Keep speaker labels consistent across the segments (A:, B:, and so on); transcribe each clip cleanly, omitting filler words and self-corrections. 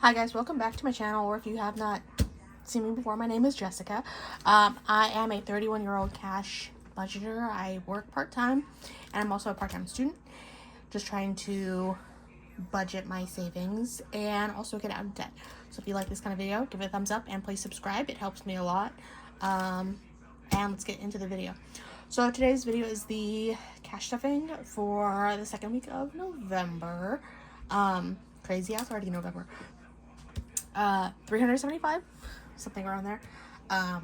A: Hi guys, welcome back to my channel, or if you have not seen me before, my name is Jessica. I am a 31-year-old cash budgeter. I work part-time, and I'm also a part-time student, just trying to budget my savings and also get out of debt. So if you like this kind of video, give it a thumbs up and please subscribe. It helps me a lot. And let's get into the video. So today's video is the cash stuffing for the second week of November. Crazy ass, already November. 375, something around there. I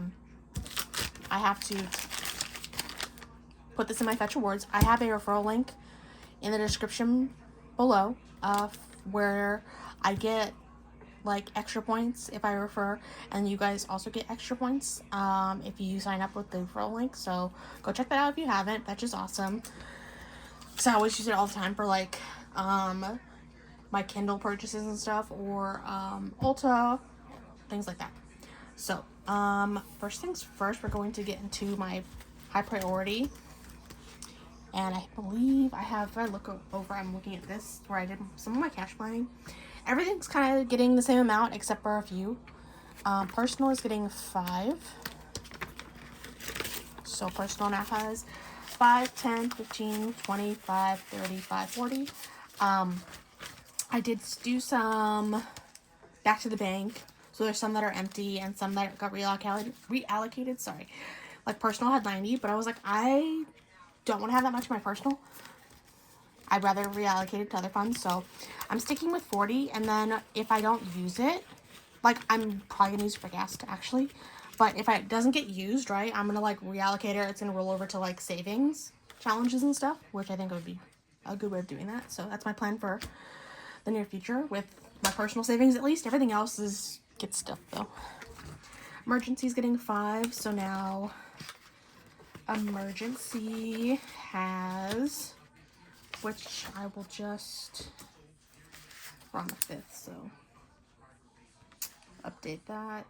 A: have to put this in my Fetch Awards. I have a referral link in the description below, where I get like extra points if I refer, and you guys also get extra points if you sign up with the referral link. So go check that out if you haven't. Fetch is awesome. So I always use it all the time for like my Kindle purchases and stuff, or Ulta, things like that. So first things first, we're going to get into my high priority, and I believe I have, if I look over, I'm looking at this where I did some of my cash planning. Everything's kind of getting the same amount except for a few. Personal is getting 5, so personal now has 5, 10, 15, 25, 35, 40. I did do some back to the bank, so there's some that are empty and some that got reallocated. Sorry, like personal had 90, but I was like, I don't want to have that much in my personal. I'd rather reallocate it to other funds, so I'm sticking with 40. And then if I don't use it, like I'm probably gonna use it for gas actually, but if it doesn't get used, right, I'm gonna like reallocate it. It's gonna roll over to like savings challenges and stuff, which I think would be a good way of doing that. So that's my plan for the near future with my personal savings. At least everything else is get stuff though. Emergency is getting 5, so now emergency has, which I will just, we're on the 5th, so update that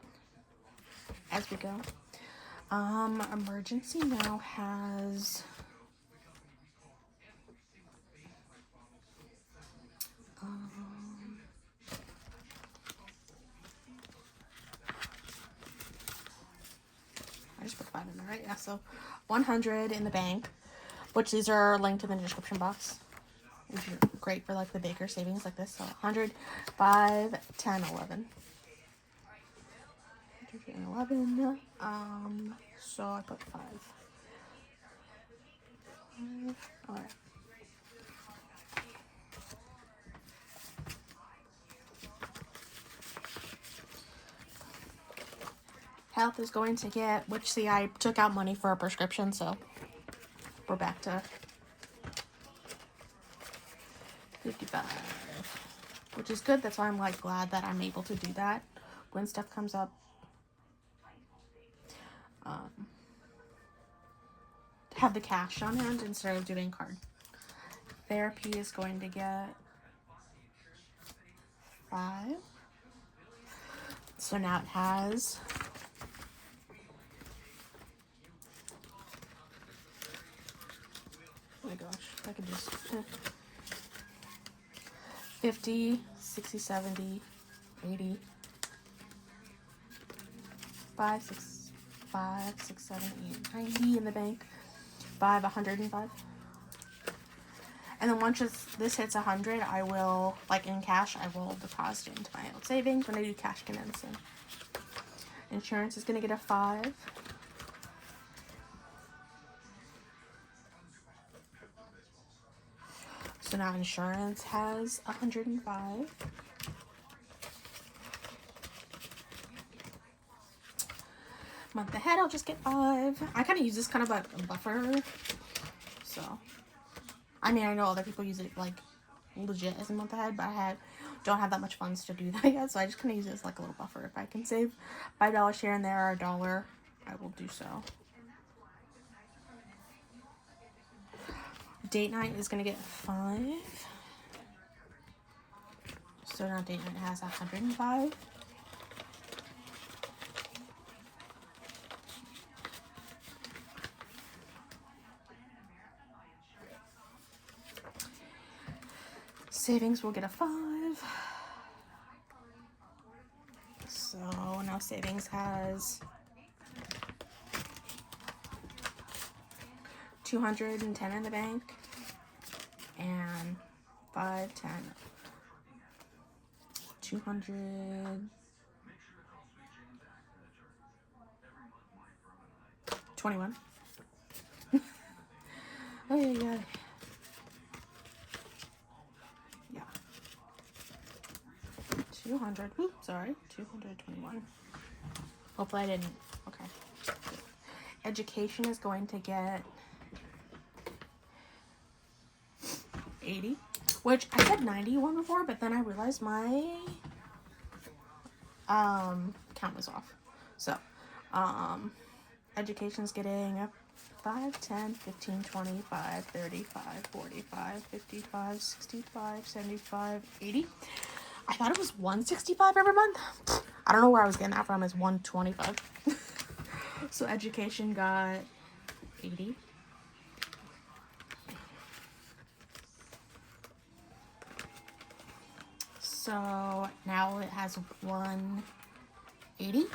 A: as we go. Emergency now has I just put 5 in there, right? Yeah, so 100 in the bank, which these are linked in the description box, which are great for like the Baker savings like this. So 100, 5, 10, 11. 11. So I put 5. All right. Health is going to get, which, see, I took out money for a prescription, so we're back to 55, which is good. That's why I'm like glad that I'm able to do that when stuff comes up. Have the cash on hand instead of doing card. Therapy is going to get 5. So now it has oh my gosh, if I could just 50, 60, 70, 80, 5, 6, 5, 6, 7, 8, 90 in the bank. 5, 105. And then once this hits 100, I will, like in cash, I will deposit it into my old savings when I do cash condensing. Insurance is going to get a 5. So now insurance has 105. Month ahead, I'll just get 5. I kind of use this kind of like a buffer. So, I mean, I know other people use it like legit as a month ahead, but don't have that much funds to do that yet. So I just kind of use it as like a little buffer. If I can save $5 here and there or $1, I will do so. Date night is going to get 5. So now date night has 105. Savings will get a 5. So now savings has 210 in the bank, and 5, 10, 221. Oh yeah. Yeah. 200. Oops, sorry. 221. Hopefully I didn't. Okay. Education is going to get 80, which I said 91 before, but then I realized my count was off. So, education's getting a 5, 10, 15, 25, 35, 45, 55, 65, 75, 80. I thought it was 165 every month. I don't know where I was getting that from. It's 125. So education got 80. So now it has 180.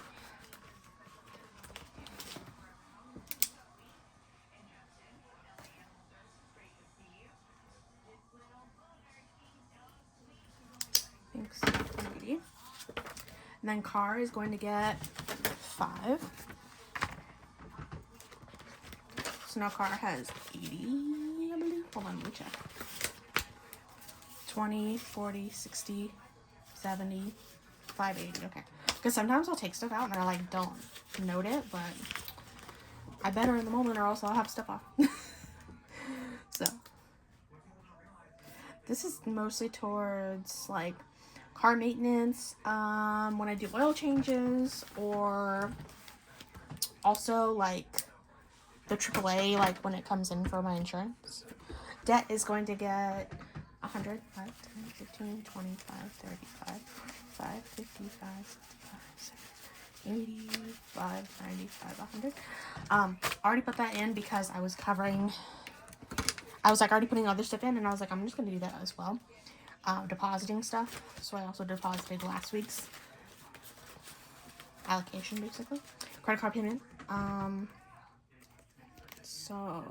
A: Thanks. 180. And then car is going to get 5. So now car has 80, I believe. Hold on, let me check. 20, 40, 60, 70, 580. Okay. Because sometimes I'll take stuff out and I like don't note it, but I better in the moment or else I'll have stuff off. So this is mostly towards like car maintenance, when I do oil changes, or also like the AAA, like when it comes in for my insurance. Debt is going to get 100, 5, 10, 15, 25, 35, 5, 55, 65, 85, 95, 100. I already put that in because I was already putting other stuff in, and I was like, I'm just going to do that as well. Depositing stuff. So I also deposited last week's allocation, basically. Credit card payment. So...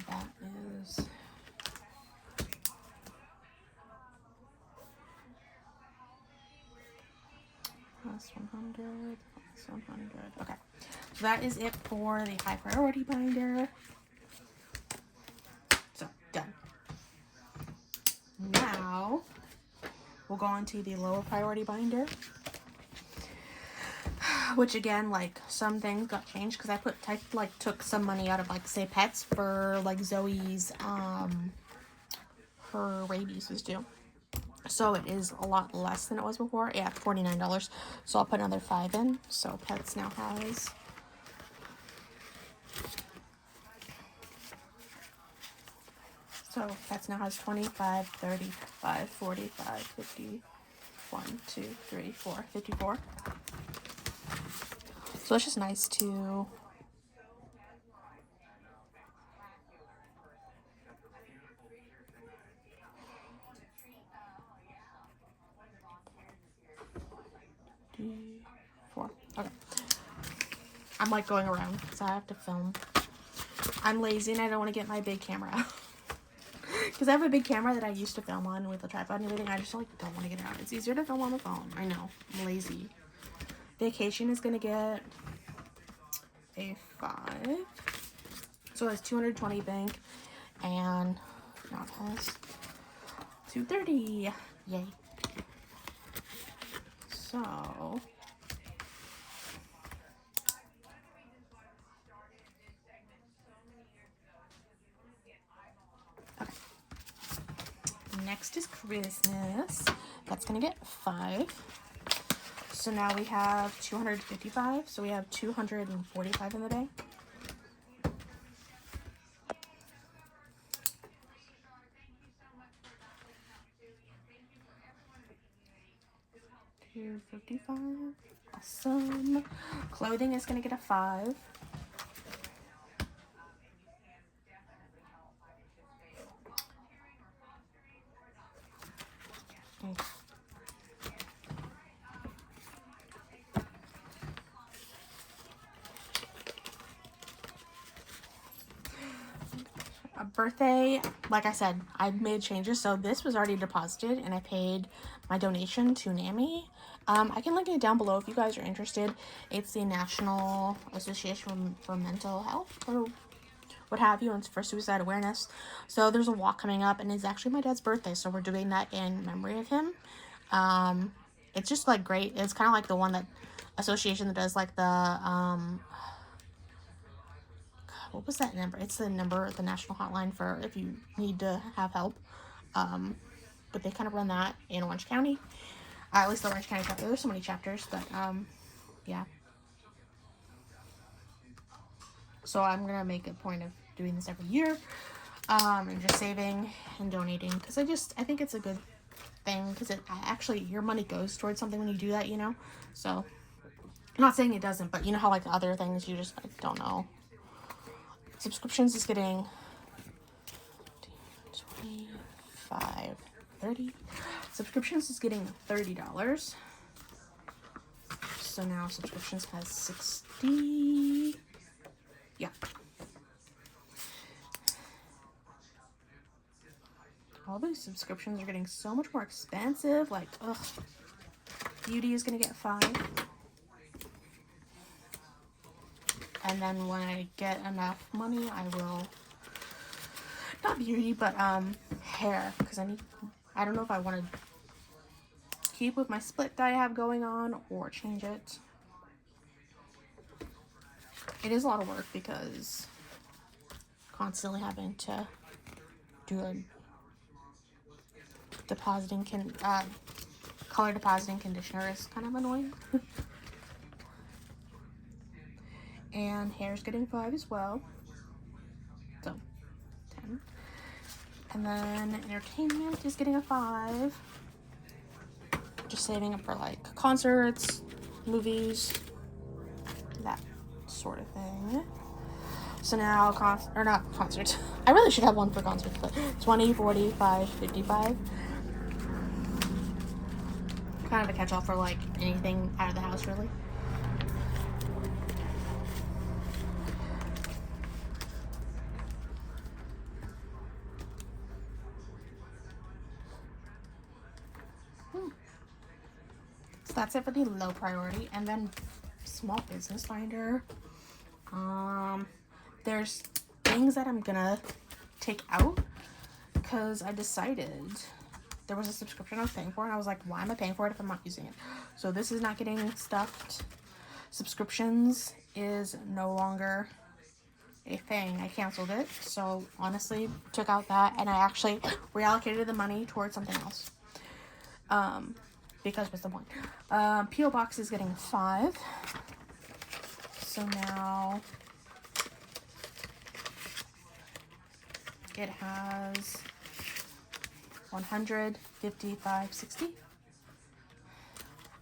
A: that is... plus 100, plus 100. Okay. So that is it for the high priority binder. So, done. Now, we'll go on to the lower priority binder. Which again, like, some things got changed because I took some money out of, like, say, pets for, like, Zoe's, her rabies was due. So it is a lot less than it was before. Yeah, $49. So I'll put another 5 in. So pets now has... So pets now has 25, 35, 45, 50, 1, 2, 3, 4, 54. So it's just nice to... Four. Okay. I'm like going around because I have to film. I'm lazy and I don't want to get my big camera out. Because I have a big camera that I used to film on with a tripod and everything. I just like don't want to get it out. It's easier to film on the phone. I know. I'm lazy. Vacation is going to get a 5. So it's 220 bank. And now it has 230. Yay. So... okay. Next is Christmas. That's gonna get 5. So now we have 255. So we have 245 in the bank. $255. Awesome. Clothing is gonna get a 5. A birthday, like I said, I made changes, so this was already deposited and I paid my donation to NAMI. I can link it down below if you guys are interested. It's the National Association for Mental Health or what have you, and it's for suicide awareness. So there's a walk coming up, and it's actually my dad's birthday, so we're doing that in memory of him. It's just like great. It's kind of like the one that association that does like the what was that number? It's the number, the national hotline for if you need to have help. But they kind of run that in Orange County. At least the Orange County chapter. There's so many chapters, but yeah. So I'm gonna make a point of doing this every year, and just saving and donating because I think it's a good thing because it actually your money goes towards something when you do that, you know. So I'm not saying it doesn't, but you know how like other things you just like don't know. Subscriptions is getting 25, 30. Subscriptions is getting $30. So now subscriptions has 60. Yeah. All these subscriptions are getting so much more expensive. Like, ugh. Beauty is gonna get 5. And then when I get enough money, I will, not beauty, but hair, because I don't know if I want to keep with my split that I have going on or change it. It is a lot of work because constantly having to do a color depositing conditioner is kind of annoying. And hair's getting 5 as well, so 10. And then entertainment is getting a 5. Just saving up for like concerts, movies, that sort of thing. So now not concerts. I really should have one for concerts, but 20, 45, 55. Kind of a catch-all for like anything out of the house, really. So that's it for the low priority. And then small business finder. There's things that I'm gonna take out because I decided there was a subscription I was paying for and I was like, why am I paying for it if I'm not using it? So this is not getting stuffed. Subscriptions is no longer a thing. I canceled it. So honestly, took out that and I actually reallocated the money towards something else. Because what's the point? P.O. Box is getting 5. So now it has 100, 55, 60.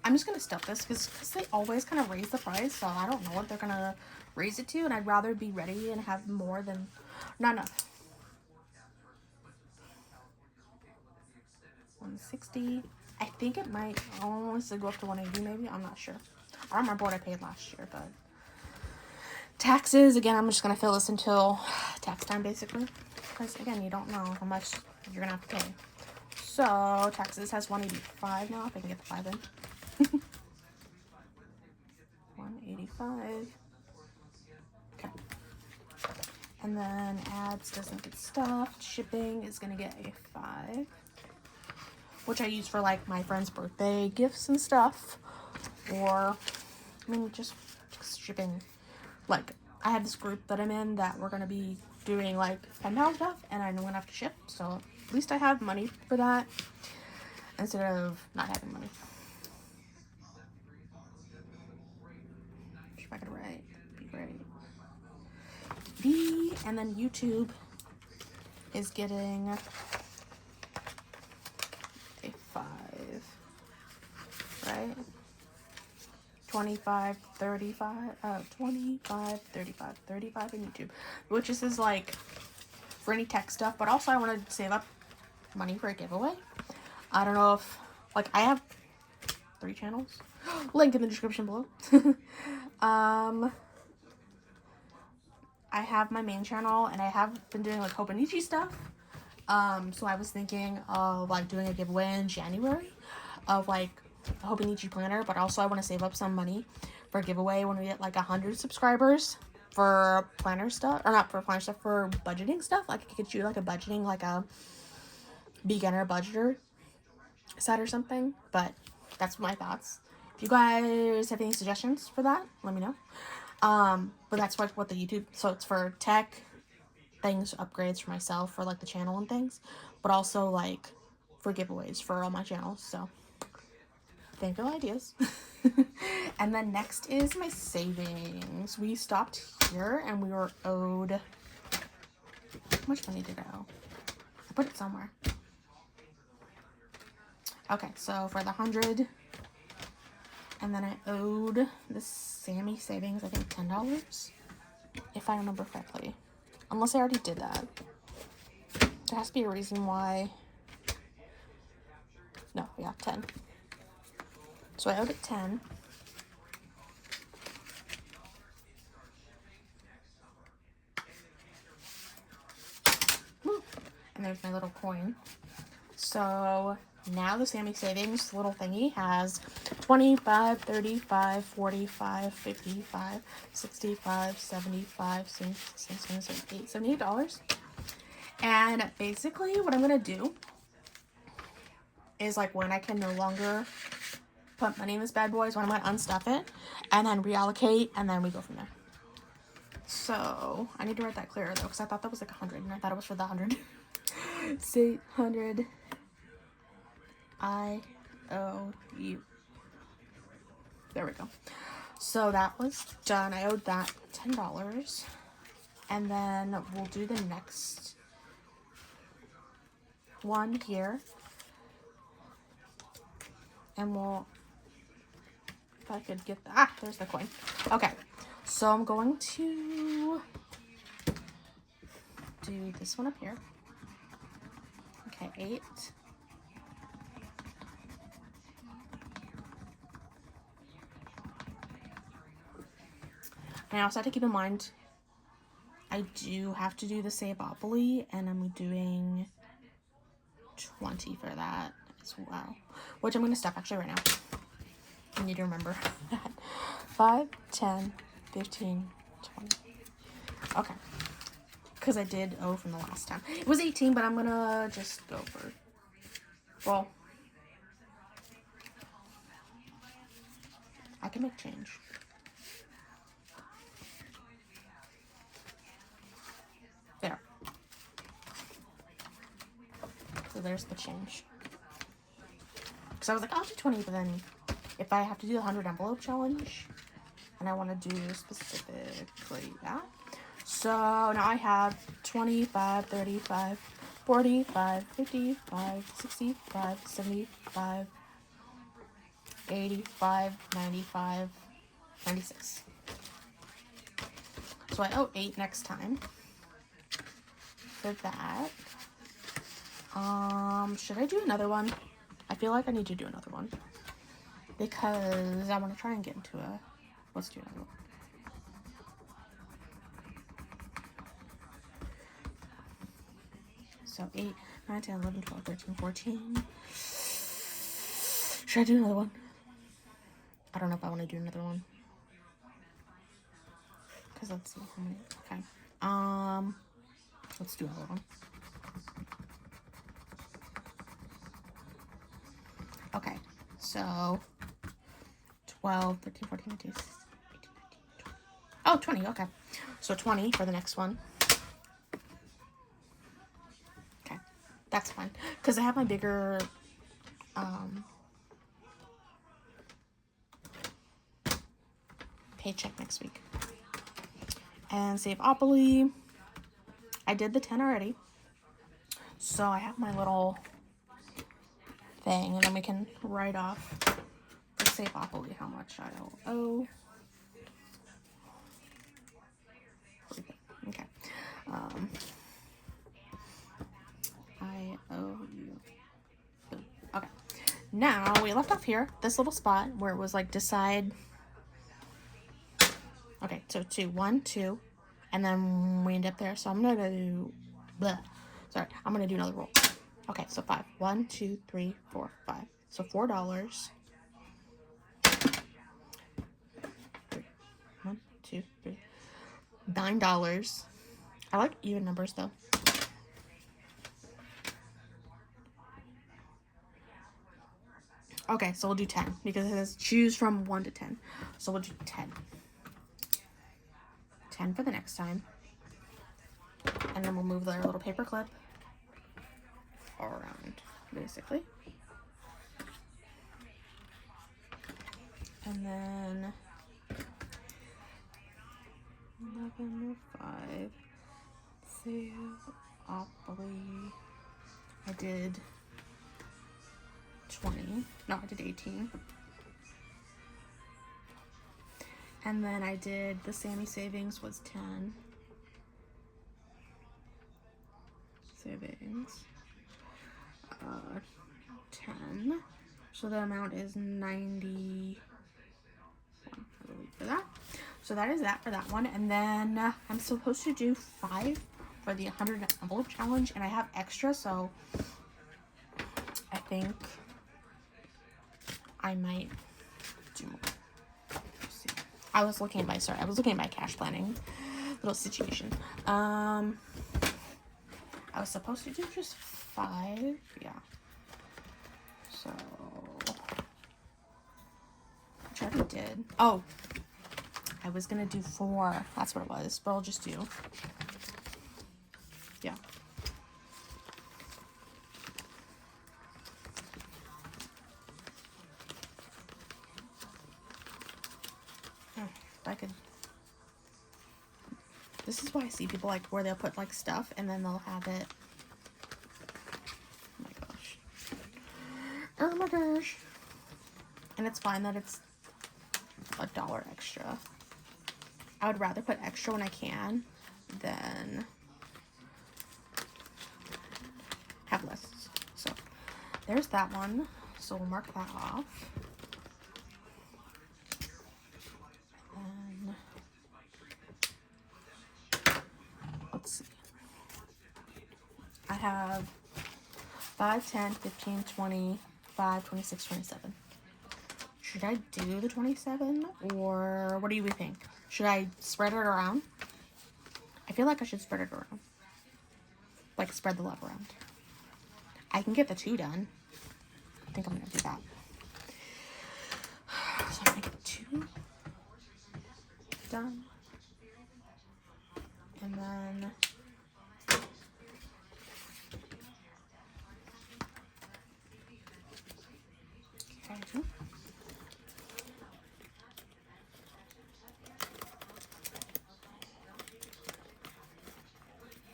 A: I'm just gonna stuff this because they always kind of raise the price, so I don't know what they're gonna raise it to, and I'd rather be ready and have more than not enough. 160. I think it might almost go up to 180 maybe. I'm not sure. I don't remember what I paid last year, but taxes, again, I'm just going to fill this until tax time, basically. Because, again, you don't know how much you're going to have to pay. So, taxes has 185 now, if I can get the 5 in. 185. Okay. And then ads doesn't get stuffed. Shipping is going to get a 5. Which I use for, like, my friend's birthday gifts and stuff. Or, I mean, just shipping. Like, I have this group that I'm in that we're going to be doing, like, pen pal stuff. And I know when I have to ship. So, at least I have money for that. Instead of not having money. If I could write, it'd be great. And then YouTube is getting a 5, right? 25, 35, 25, 35, 35 in YouTube, which this is like for any tech stuff, but also I want to save up money for a giveaway. I don't know if Like, I have 3 channels. Link in the description below. I have my main channel, and I have been doing like Hobonichi stuff. So I was thinking of like doing a giveaway in January of like a Hobonichi planner, but also I want to save up some money for a giveaway when we get like 100 subscribers for planner stuff, or not for planner stuff, for budgeting stuff. Like, I could get you like a budgeting, like a beginner budgeter set or something. But that's my thoughts. If you guys have any suggestions for that, let me know. But that's what the YouTube, so it's for tech things, upgrades for myself, for like the channel and things, but also like for giveaways for all my channels. So think of ideas. And then next is my savings. We stopped here and we were owed, how much money did I owe? I put it somewhere. Okay, so for the 100, and then I owed the Sammy savings, I think $10, if I remember correctly. Unless I already did that. There has to be a reason why. No, yeah, 10. So I owed it 10. And there's my little coin. So now the Sammy savings little thingy has 25, 35, 45, 55, 65, 75, 76, $78. And basically what I'm going to do is, like, when I can no longer put money in this bad boy is when I'm going to unstuff it and then reallocate, and then we go from there. So I need to write that clearer though, because I thought that was like 100 and I thought it was for the 100. Say 100 I owe you. There we go. So that was done. I owed that $10. And then we'll do the next one here. And we'll, if I could get that, there's the coin. Okay, so I'm going to do this one up here. Okay, 8. And I also have to keep in mind, I do have to do the Savopoly, and I'm doing 20 for that as well, which I'm going to stop actually right now. I need to remember that. 5, 10, 15, 20. Okay. Because I did owe from the last time. It was 18, but I'm going to just go for, well, I can make change. There. So there's the change. Because I was like, I'll do 20, but then if I have to do the 100 envelope challenge, and I want to do specifically that. So now I have 25, 35, 45, 55, 65, 75, 85, 95, 96. So I owe 8 next time for that. Should I do another one? I feel like I need to do another one because I want to try and get into a, let's do another one. So 8, 9, 10, 11, 12, 13, 14. Should I do another one? I don't know if I want to do another one. Because let's see how many. Okay. Let's do another one. Okay. So 12, 13, 14, 15, 16, 18, 19, 20. Oh, 20. Okay. So 20 for the next one. Okay. That's fine. Because I have my bigger paycheck next week. And Savopoly, I did the 10 already. So I have my little thing, and then we can write off for Savopoly how much I owe. Okay. I owe you. Okay. now we left off here, this little spot where it was like decide. Okay, so 2, 1, 2, and then we end up there. So I'm gonna do, sorry, I'm gonna do another roll. Okay, so 5, 1, 2, 3, 4, 5. So $4. 1, 2, 3, $9. I like even numbers though. Okay, so we'll do 10 because it says choose from 1 to 10. So we'll do 10. 10 for the next time. And then we'll move the little paper clip around, basically. And then 11 or 5. Theopoly. I did 20. No, I did 18. And then I did the Sammy savings was 10. Savings. 10. So the amount is 90. For that. So that is that for that one. And then I'm supposed to do 5 for the 100 envelope challenge. And I have extra, so I think I might do more. Let's see. I was looking at my cash planning little situation. I was supposed to do just 5. Yeah. So which I already did. Oh, I was gonna do 4. That's what it was, but I'll just do. Yeah. If I could. This is why I see people like where they'll put like stuff and then they'll have it. Oh my gosh. Oh my gosh. And it's fine that it's $1 extra. I would rather put extra when I can than have less. So there's that one. So we'll mark that off. And let's see. I have 5, 10, 15, 20, 5, 26, 27. Should I do the 27 or what do you think? Should I spread it around? I feel like I should spread it around. Like spread the love around. I can get the 2 done. I think I'm gonna do that. So I'm gonna get 2 done. And then okay.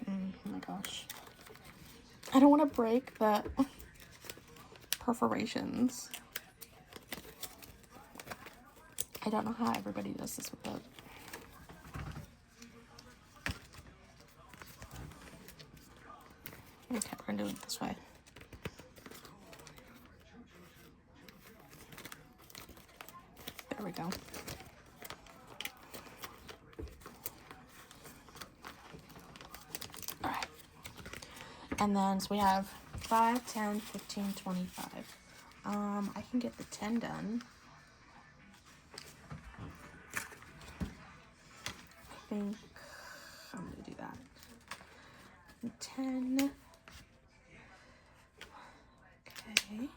A: Oh my gosh. I don't want to break the perforations. I don't know how everybody does this with it. Okay, we're gonna do it this way. There we go. Alright. And then, so we have 5, 10, 15, 25. I can get the 10 done. I think I'm gonna do that. 10. Okay.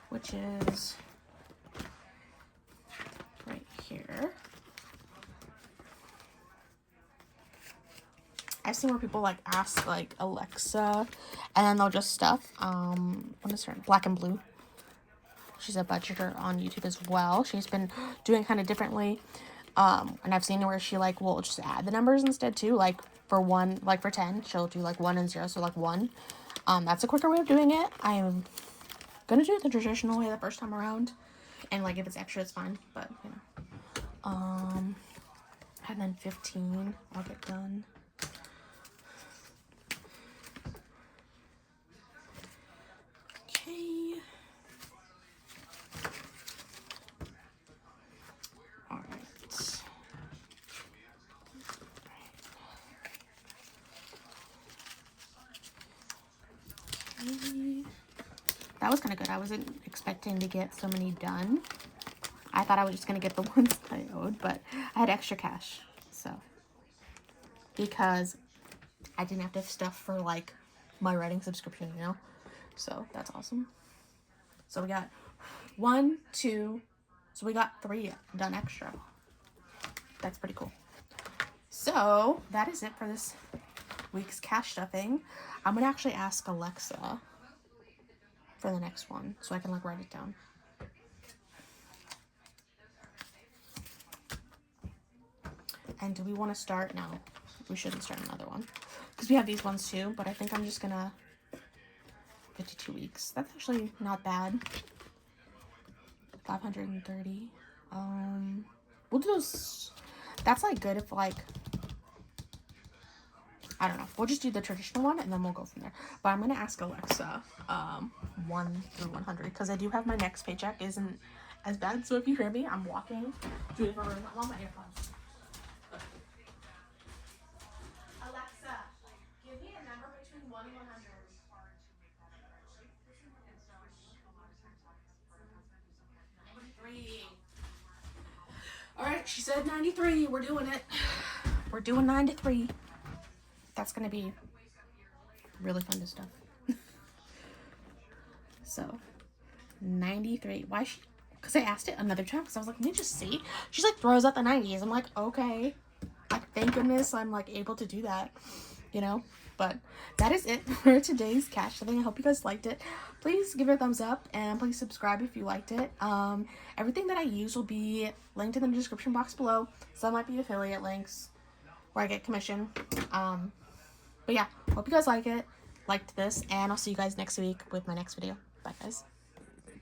A: Which is right here. I've seen where people like ask like Alexa and then they'll just stuff. What is her? Black and Blue. She's a budgeter on YouTube as well. She's been doing kind of differently. And I've seen where she like will just add the numbers instead too. Like for 1, like for 10, she'll do like 1 and 0. So like 1. That's a quicker way of doing it. I am gonna do it the traditional way the first time around. And like if it's extra, it's fine. But you know. And then 15, I'll get done. Okay. That was kind of good. I wasn't expecting to get so many done. I thought I was just going to get the ones I owed, but I had extra cash. So, because I didn't have to have stuff for, like, my writing subscription, you know? So, that's awesome. So, we got 1, 2, so we got 3 done extra. That's pretty cool. So, that is it for this week's cash stuffing. I'm going to actually ask Alexa for the next one, so I can, like, write it down. And do we want to start? No, we shouldn't start another one. Because we have these ones too, but I think I'm just going to... 52 weeks. That's actually not bad. 530. We'll do those... That's, like, good if, like... I don't know. We'll just do the traditional one, and then we'll go from there. But I'm going to ask Alexa 1 through 100, because I do have my next paycheck isn't as bad. So if you hear me, I'm walking to a different room. I'm on my AirPods. Alexa, give me a number between 1 and 100. 93. Alright, she said 93. We're doing it. We're doing 93. That's going to be really fun to stuff. So, 93. Why she... Because I asked it another time, because I was like, let me just see. She's like, throws out the 90s. I'm like, okay. Thank goodness I'm, like, able to do that, you know? But that is it for today's cash stuffing. I hope you guys liked it. Please give it a thumbs up, and please subscribe if you liked it. Everything that I use will be linked in the description box below. Some might be affiliate links where I get commission. But yeah, hope you guys liked this, and I'll see you guys next week with my next video. Bye, guys.